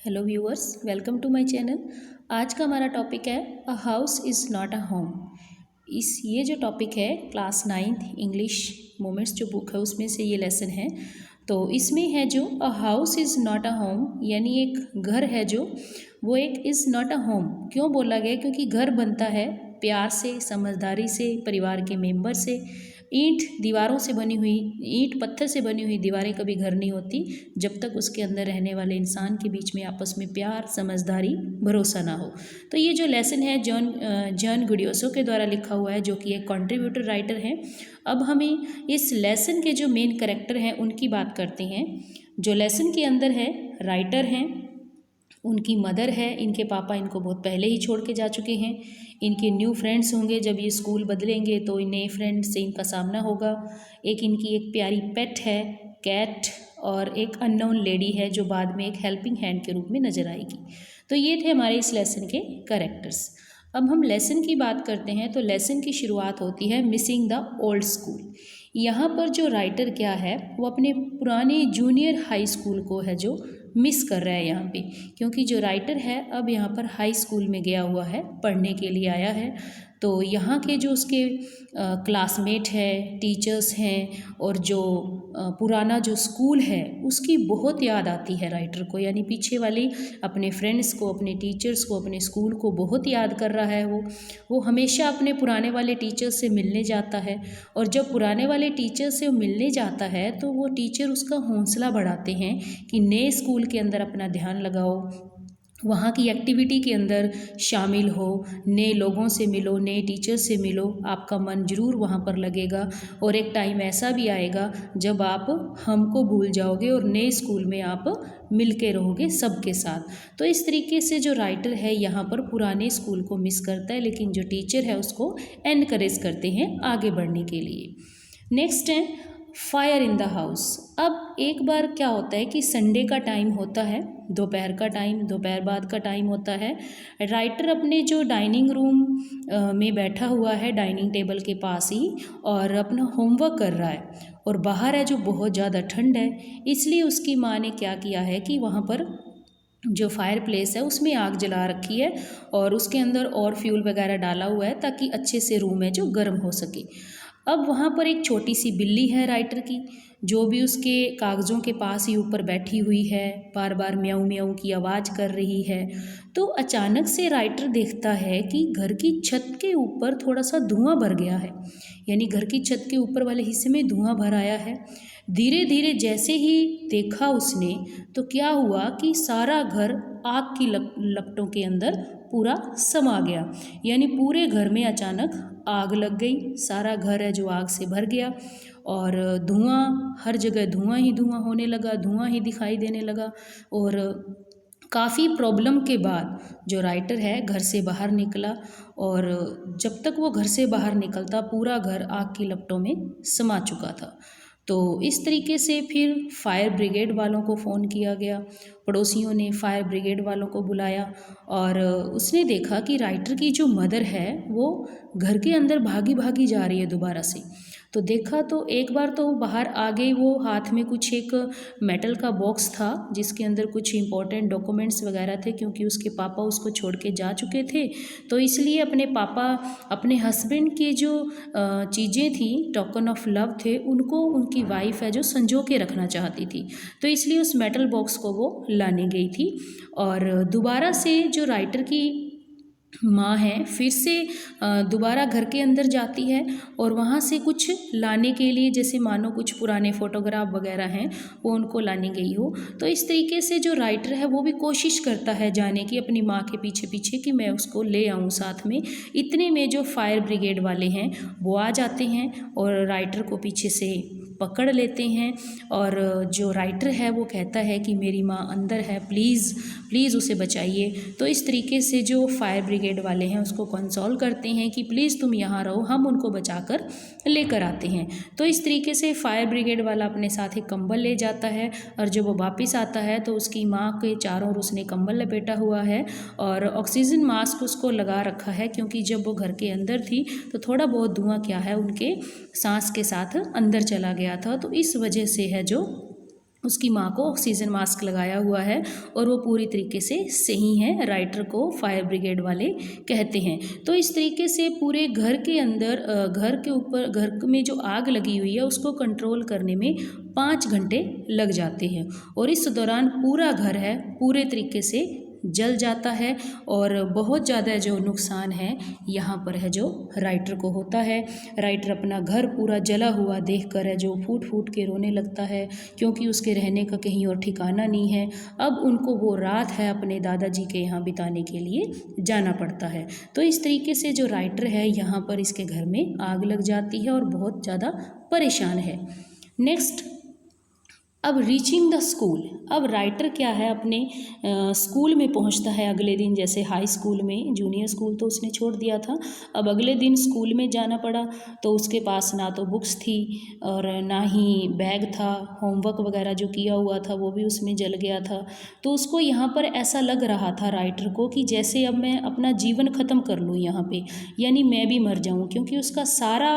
Hello viewers, welcome to my channel. आज का हमारा टॉपिक है a house is not a home. ये जो टॉपिक है क्लास 9th इंग्लिश मोमेंट्स जो बुक है उसमें से ये लेसन है। तो इसमें है जो अ house is not a home, यानी एक घर है जो वो एक इज़ नॉट अ होम क्यों बोला गया, क्योंकि घर बनता है प्यार से, समझदारी से, परिवार के मेंबर से। ईंट दीवारों से बनी हुई, ईंट पत्थर से बनी हुई दीवारें कभी घर नहीं होती जब तक उसके अंदर रहने वाले इंसान के बीच में आपस में प्यार, समझदारी, भरोसा ना हो। तो ये जो लेसन है जॉन गुडियोसो के द्वारा लिखा हुआ है, जो कि एक कंट्रीब्यूटर राइटर हैं। अब हमें इस लेसन के जो मेन कैरेक्टर हैं उनकी बात करते हैं। जो लेसन के अंदर है, राइटर हैं, उनकी मदर है, इनके पापा इनको बहुत पहले ही छोड़ के जा चुके हैं। इनके न्यू फ्रेंड्स होंगे, जब ये स्कूल बदलेंगे तो नए फ्रेंड्स से इनका सामना होगा। इनकी एक प्यारी पेट है, कैट, और एक अननोन लेडी है जो बाद में एक हेल्पिंग हैंड के रूप में नज़र आएगी। तो ये थे हमारे इस लेसन के कैरेक्टर्स। अब हम लेसन की बात करते हैं तो लेसन की शुरुआत होती है मिसिंग द ओल्ड स्कूल। यहाँ पर जो राइटर क्या है वो अपने पुराने जूनियर हाई स्कूल को है जो मिस कर रहा है यहाँ पे, क्योंकि जो राइटर है अब यहाँ पर हाई स्कूल में गया हुआ है, पढ़ने के लिए आया है। तो यहाँ के जो उसके क्लासमेट है, टीचर्स हैं, और जो पुराना जो स्कूल है उसकी बहुत याद आती है राइटर को, यानी पीछे वाली अपने फ्रेंड्स को, अपने टीचर्स को, अपने स्कूल को बहुत याद कर रहा है। वो हमेशा अपने पुराने वाले टीचर्स से मिलने जाता है, और जब पुराने वाले टीचर से मिलने जाता है तो वो टीचर उसका हौसला बढ़ाते हैं कि नए स्कूल के अंदर अपना ध्यान लगाओ, वहाँ की एक्टिविटी के अंदर शामिल हो, नए लोगों से मिलो, नए टीचर से मिलो, आपका मन ज़रूर वहाँ पर लगेगा। और एक टाइम ऐसा भी आएगा जब आप हमको भूल जाओगे और नए स्कूल में आप मिल के रहोगे सबके साथ। तो इस तरीके से जो राइटर है यहाँ पर पुराने स्कूल को मिस करता है, लेकिन जो टीचर है उसको एनकरेज करते हैं आगे बढ़ने के लिए। नेक्स्ट है फायर इन द हाउस। अब एक बार क्या होता है कि संडे का टाइम होता है, दोपहर का टाइम, दोपहर बाद का टाइम होता है। राइटर अपने जो डाइनिंग रूम में बैठा हुआ है, डाइनिंग टेबल के पास ही, और अपना होमवर्क कर रहा है, और बाहर है जो बहुत ज़्यादा ठंड है, इसलिए उसकी माँ ने क्या किया है कि वहाँ पर जो फायर प्लेस है उसमें आग जला रखी है, और उसके अंदर और फ्यूल वगैरह डाला हुआ है ताकि अच्छे से रूम है जो गर्म हो सके। अब वहाँ पर एक छोटी सी बिल्ली है राइटर की, जो भी उसके कागज़ों के पास ही ऊपर बैठी हुई है, बार बार म्याऊं म्याऊं की आवाज़ कर रही है। तो अचानक से राइटर देखता है कि घर की छत के ऊपर थोड़ा सा धुआं भर गया है, यानी घर की छत के ऊपर वाले हिस्से में धुआं भर आया है। धीरे धीरे जैसे ही देखा उसने तो क्या हुआ कि सारा घर आग की लपटों के अंदर पूरा समा गया, यानी पूरे घर में अचानक आग लग गई। सारा घर है जो आग से भर गया, और धुआं, हर जगह धुआं ही धुआं होने लगा, धुआं ही दिखाई देने लगा। और काफ़ी प्रॉब्लम के बाद जो राइटर है घर से बाहर निकला, और जब तक वो घर से बाहर निकलता पूरा घर आग की लपटों में समा चुका था। तो इस तरीके से फिर फायर ब्रिगेड वालों को फ़ोन किया गया, पड़ोसियों ने फायर ब्रिगेड वालों को बुलाया, और उसने देखा कि राइटर की जो मदर है वो घर के अंदर भागी भागी जा रही है दोबारा से। तो देखा तो एक बार तो बाहर आ गई, वो हाथ में कुछ एक मेटल का बॉक्स था जिसके अंदर कुछ इंपॉर्टेंट डॉक्यूमेंट्स वगैरह थे, क्योंकि उसके पापा उसको छोड़ के जा चुके थे। तो इसलिए अपने पापा, अपने हस्बैंड की जो चीज़ें थी, टोकन ऑफ लव थे, उनको उनकी वाइफ है जो संजो के रखना चाहती थी। तो इसलिए उस मेटल बॉक्स को वो लाने गई थी, और दोबारा से जो राइटर की माँ है फिर से दोबारा घर के अंदर जाती है, और वहाँ से कुछ लाने के लिए, जैसे मानो कुछ पुराने फ़ोटोग्राफ वगैरह हैं वो उनको लाने गई हो। तो इस तरीके से जो राइटर है वो भी कोशिश करता है जाने की अपनी माँ के पीछे पीछे कि मैं उसको ले आऊँ साथ में। इतने में जो फायर ब्रिगेड वाले हैं वो आ जाते हैं और राइटर को पीछे से पकड़ लेते हैं, और जो राइटर है वो कहता है कि मेरी माँ अंदर है, प्लीज़ प्लीज़ उसे बचाइए। तो इस तरीके से जो फायर ब्रिगेड वाले हैं उसको कंसोल करते हैं कि प्लीज़ तुम यहाँ रहो, हम उनको बचाकर लेकर आते हैं। तो इस तरीके से फायर ब्रिगेड वाला अपने साथ एक कंबल ले जाता है, और जब वो वापस आता है तो उसकी माँ के चारों ओर उसने कंबल लपेटा हुआ है, और ऑक्सीजन मास्क उसको लगा रखा है, क्योंकि जब वो घर के अंदर थी तो थोड़ा बहुत धुआं क्या है उनके सांस के साथ अंदर चला गया था। तो इस वजह से है जो उसकी माँ को ऑक्सीजन मास्क लगाया हुआ है और वो पूरी तरीके से सही है, राइटर को फायर ब्रिगेड वाले कहते हैं। तो इस तरीके से पूरे घर के अंदर घर के ऊपर घर में जो आग लगी हुई है उसको कंट्रोल करने में 5 घंटे लग जाते हैं और इस दौरान पूरा घर है पूरे तरीके से जल जाता है और बहुत ज़्यादा जो नुकसान है यहाँ पर है जो राइटर को होता है। राइटर अपना घर पूरा जला हुआ देखकर है जो फूट फूट के रोने लगता है, क्योंकि उसके रहने का कहीं और ठिकाना नहीं है। अब उनको वो रात है अपने दादाजी के यहाँ बिताने के लिए जाना पड़ता है। तो इस तरीके से जो राइटर है यहाँ पर इसके घर में आग लग जाती है और बहुत ज़्यादा परेशान है। नेक्स्ट, अब रीचिंग द स्कूल। अब राइटर क्या है अपने स्कूल में पहुंचता है अगले दिन, जैसे हाई स्कूल में, जूनियर स्कूल तो उसने छोड़ दिया था, अब अगले दिन स्कूल में जाना पड़ा। तो उसके पास ना तो बुक्स थी और ना ही बैग था, होमवर्क वगैरह जो किया हुआ था वो भी उसमें जल गया था। तो उसको यहाँ पर ऐसा लग रहा था राइटर को कि जैसे अब मैं अपना जीवन ख़त्म कर लूँ यहाँ पे, यानी मैं भी मर जाऊँ, क्योंकि उसका सारा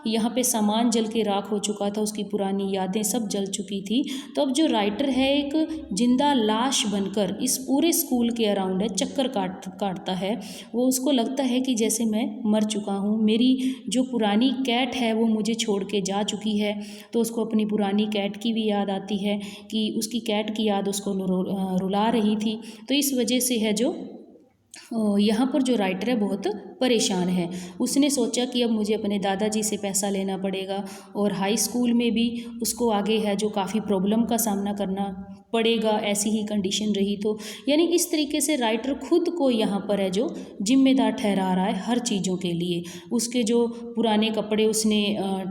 यहाँ पे सामान जल के राख हो चुका था, उसकी पुरानी यादें सब जल चुकी थी। तो अब जो राइटर है एक जिंदा लाश बनकर इस पूरे स्कूल के अराउंड है चक्कर काटता है। वो उसको लगता है कि जैसे मैं मर चुका हूँ, मेरी जो पुरानी कैट है वो मुझे छोड़ के जा चुकी है। तो उसको अपनी पुरानी कैट की भी याद आती है कि उसकी कैट की याद उसको रुला रही थी। तो इस वजह से है जो यहाँ पर जो राइटर है बहुत परेशान है। उसने सोचा कि अब मुझे अपने दादाजी से पैसा लेना पड़ेगा और हाई स्कूल में भी उसको आगे है जो काफ़ी प्रॉब्लम का सामना करना पड़ेगा, ऐसी ही कंडीशन रही तो। यानी इस तरीके से राइटर खुद को यहाँ पर है जो जिम्मेदार ठहरा रहा है हर चीज़ों के लिए। उसके जो पुराने कपड़े उसने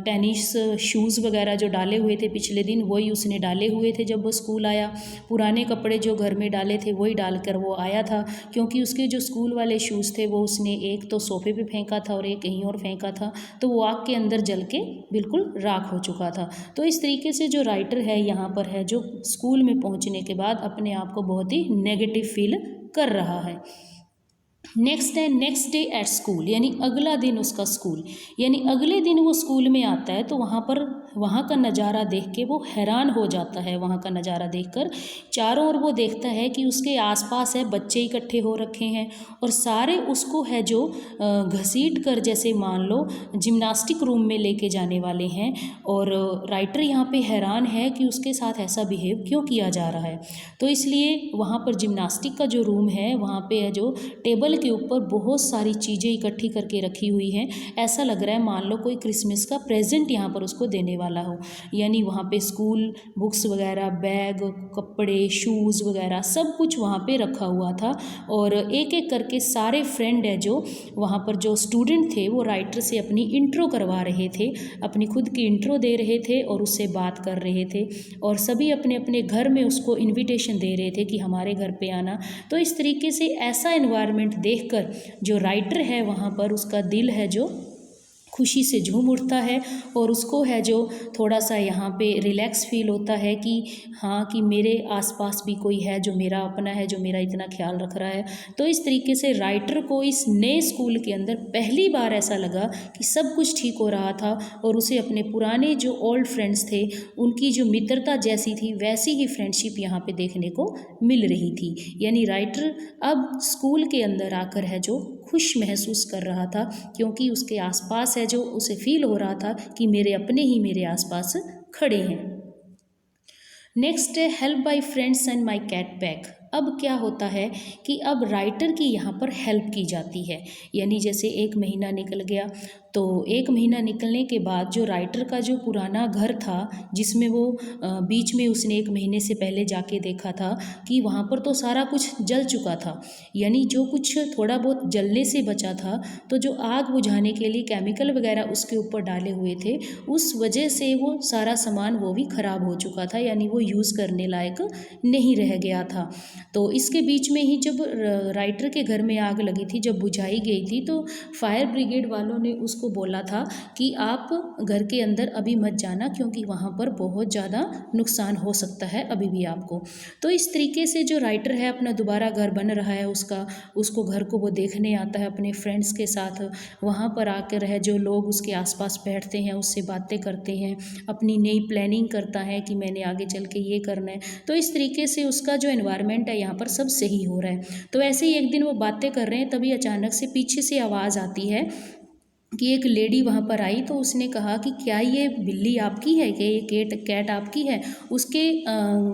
टेनिस शूज़ वगैरह जो डाले हुए थे पिछले दिन वही उसने डाले हुए थे जब वो स्कूल आया। पुराने कपड़े जो घर में डाले थे वही डालकर वो आया था, क्योंकि उसके जो स्कूल वाले शूज़ थे वो उसने एक तो सोफे पे फेंका था और एक कहीं और फेंका था, तो वो आग के अंदर जल के बिल्कुल राख हो चुका था। तो इस तरीके से जो राइटर है यहाँ पर है जो स्कूल में पहुँचने के बाद अपने आप को बहुत ही नेगेटिव फील कर रहा है। नेक्स्ट है नेक्स्ट डे एट स्कूल, यानी अगला दिन उसका स्कूल, यानी अगले दिन वो स्कूल में आता है तो वहाँ का नज़ारा देख के वो हैरान हो जाता है। वहाँ का नज़ारा देखकर चारों ओर वो देखता है कि उसके आसपास है बच्चे इकट्ठे हो रखे हैं और सारे उसको है जो घसीट कर जैसे मान लो जिम्नास्टिक रूम में लेके जाने वाले हैं। और राइटर यहाँ पे हैरान है कि उसके साथ ऐसा बिहेव क्यों किया जा रहा है। तो इसलिए वहाँ पर जिम्नास्टिक का जो रूम है वहाँ पे है जो टेबल के ऊपर बहुत सारी चीज़ें इकट्ठी करके रखी हुई हैं। ऐसा लग रहा है मान लो कोई क्रिसमस का प्रेजेंट यहाँ पर उसको देने वाला हो। यानी वहाँ पे स्कूल बुक्स वगैरह, बैग, कपड़े, शूज़ वगैरह सब कुछ वहाँ पे रखा हुआ था। और एक एक करके सारे फ्रेंड है जो वहाँ पर जो स्टूडेंट थे वो राइटर से अपनी इंट्रो करवा रहे थे, अपनी खुद की इंट्रो दे रहे थे और उससे बात कर रहे थे। और सभी अपने अपने घर में उसको इन्विटेशन दे रहे थे कि हमारे घर पे आना। तो इस तरीके से ऐसा एनवायरनमेंट देखकर जो राइटर है वहाँ पर उसका दिल है जो खुशी से झूम उठता है और उसको है जो थोड़ा सा यहाँ पे रिलैक्स फील होता है कि हाँ कि मेरे आसपास भी कोई है जो मेरा अपना है, जो मेरा इतना ख्याल रख रहा है। तो इस तरीके से राइटर को इस नए स्कूल के अंदर पहली बार ऐसा लगा कि सब कुछ ठीक हो रहा था और उसे अपने पुराने जो ओल्ड फ्रेंड्स थे उनकी जो मित्रता जैसी थी वैसी ही फ्रेंडशिप यहाँ पे देखने को मिल रही थी। यानी राइटर अब स्कूल के अंदर आकर है जो खुश महसूस कर रहा था, क्योंकि उसके आसपास है जो उसे फील हो रहा था कि मेरे अपने ही मेरे आसपास खड़े हैं। नेक्स्ट है help by friends and my cat back. अब क्या होता है कि अब राइटर की यहाँ पर हेल्प की जाती है। यानी जैसे 1 महीना निकल गया तो 1 महीना निकलने के बाद जो राइटर का जो पुराना घर था जिसमें वो बीच में उसने 1 महीने से पहले जाके देखा था कि वहाँ पर तो सारा कुछ जल चुका था। यानी जो कुछ थोड़ा बहुत जलने से बचा था तो जो आग बुझाने के लिए केमिकल वगैरह उसके ऊपर डाले हुए थे उस वजह से वो सारा सामान वो भी ख़राब हो चुका था, यानी वो यूज़ करने लायक नहीं रह गया था। तो इसके बीच में ही जब राइटर के घर में आग लगी थी, जब बुझाई गई थी तो फायर ब्रिगेड वालों ने उसको उसको बोला था कि आप घर के अंदर अभी मत जाना क्योंकि वहाँ पर बहुत ज़्यादा नुकसान हो सकता है अभी भी आपको। तो इस तरीके से जो राइटर है अपना दोबारा घर बन रहा है उसको घर को वो देखने आता है अपने फ्रेंड्स के साथ। वहाँ पर आकर है जो लोग उसके आसपास बैठते हैं उससे बातें करते हैं, अपनी नई प्लानिंग करता है कि मैंने आगे चल के ये करना है। तो इस तरीके से उसका जो एनवायरनमेंट है यहाँ पर सब सही हो रहा है। तो ऐसे ही एक दिन वो बातें कर रहे हैं, तभी अचानक से पीछे से आवाज़ आती है कि एक लेडी वहाँ पर आई। तो उसने कहा कि क्या ये बिल्ली आपकी है, क्या ये कैट आपकी है। उसके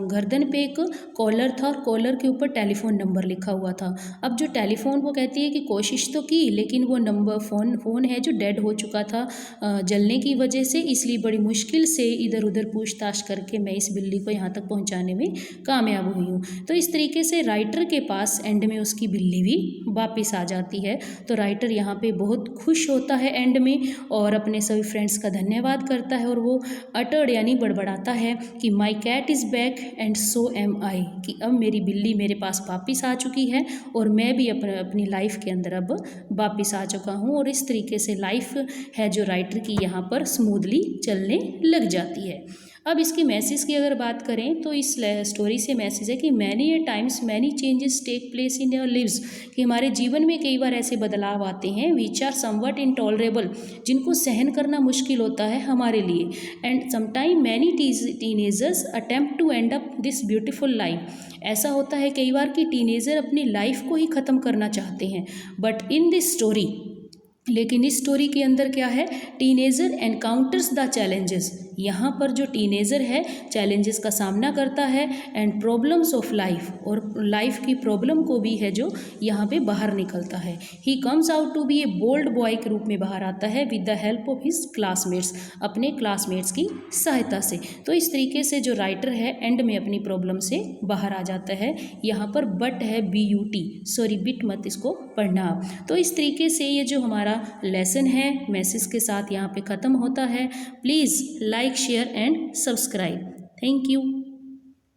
गर्दन पे एक कॉलर था और कॉलर के ऊपर टेलीफोन नंबर लिखा हुआ था। अब जो टेलीफोन, वो कहती है कि कोशिश तो की लेकिन वो नंबर फ़ोन है जो डेड हो चुका था जलने की वजह से, इसलिए बड़ी मुश्किल से इधर उधर पूछताछ करके मैं इस बिल्ली को यहाँ तक पहुँचाने में कामयाब हुई हूँ। तो इस तरीके से राइटर के पास एंड में उसकी बिल्ली भी वापस आ जाती है। तो राइटर यहाँ पे बहुत खुश होता है एंड में और अपने सभी फ्रेंड्स का धन्यवाद करता है और वो अटर्ड यानी बड़बड़ाता है कि my cat is back and so am I, कि अब मेरी बिल्ली मेरे पास वापस आ चुकी है और मैं भी अपनी लाइफ के अंदर अब वापस आ चुका हूँ। और इस तरीके से लाइफ है जो राइटर की यहाँ पर स्मूथली चलने लग जाती है। अब इसकी मैसेज की अगर बात करें तो इस स्टोरी से मैसेज है कि many a times many changes take place in your lives, कि हमारे जीवन में कई बार ऐसे बदलाव आते हैं विच आर समवट इनटॉलरेबल, जिनको सहन करना मुश्किल होता है हमारे लिए। And sometime many teenagers attempt to end up this beautiful life, ऐसा होता है कई बार कि टीनेजर अपनी लाइफ को ही ख़त्म करना चाहते हैं। बट इन दिस स्टोरी, लेकिन इस स्टोरी के अंदर क्या है, टीनेजर एनकाउंटर्स द चैलेंजेस, यहाँ पर जो टीनेजर है चैलेंजेस का सामना करता है एंड प्रॉब्लम्स ऑफ लाइफ, और लाइफ की प्रॉब्लम को भी है जो यहाँ पे बाहर निकलता है। He comes out to be a bold boy के रूप में बाहर आता है with the help of his classmates, अपने क्लासमेट्स की सहायता से। तो इस तरीके से जो राइटर है एंड में अपनी प्रॉब्लम से बाहर आ जाता है। यहाँ पर बट है BUT, सॉरी बिट मत इसको पढ़ना आप। तो इस तरीके से ये जो हमारा लेसन है मैसेज के साथ यहाँ पे ख़त्म होता है। Please like share and subscribe. Thank you.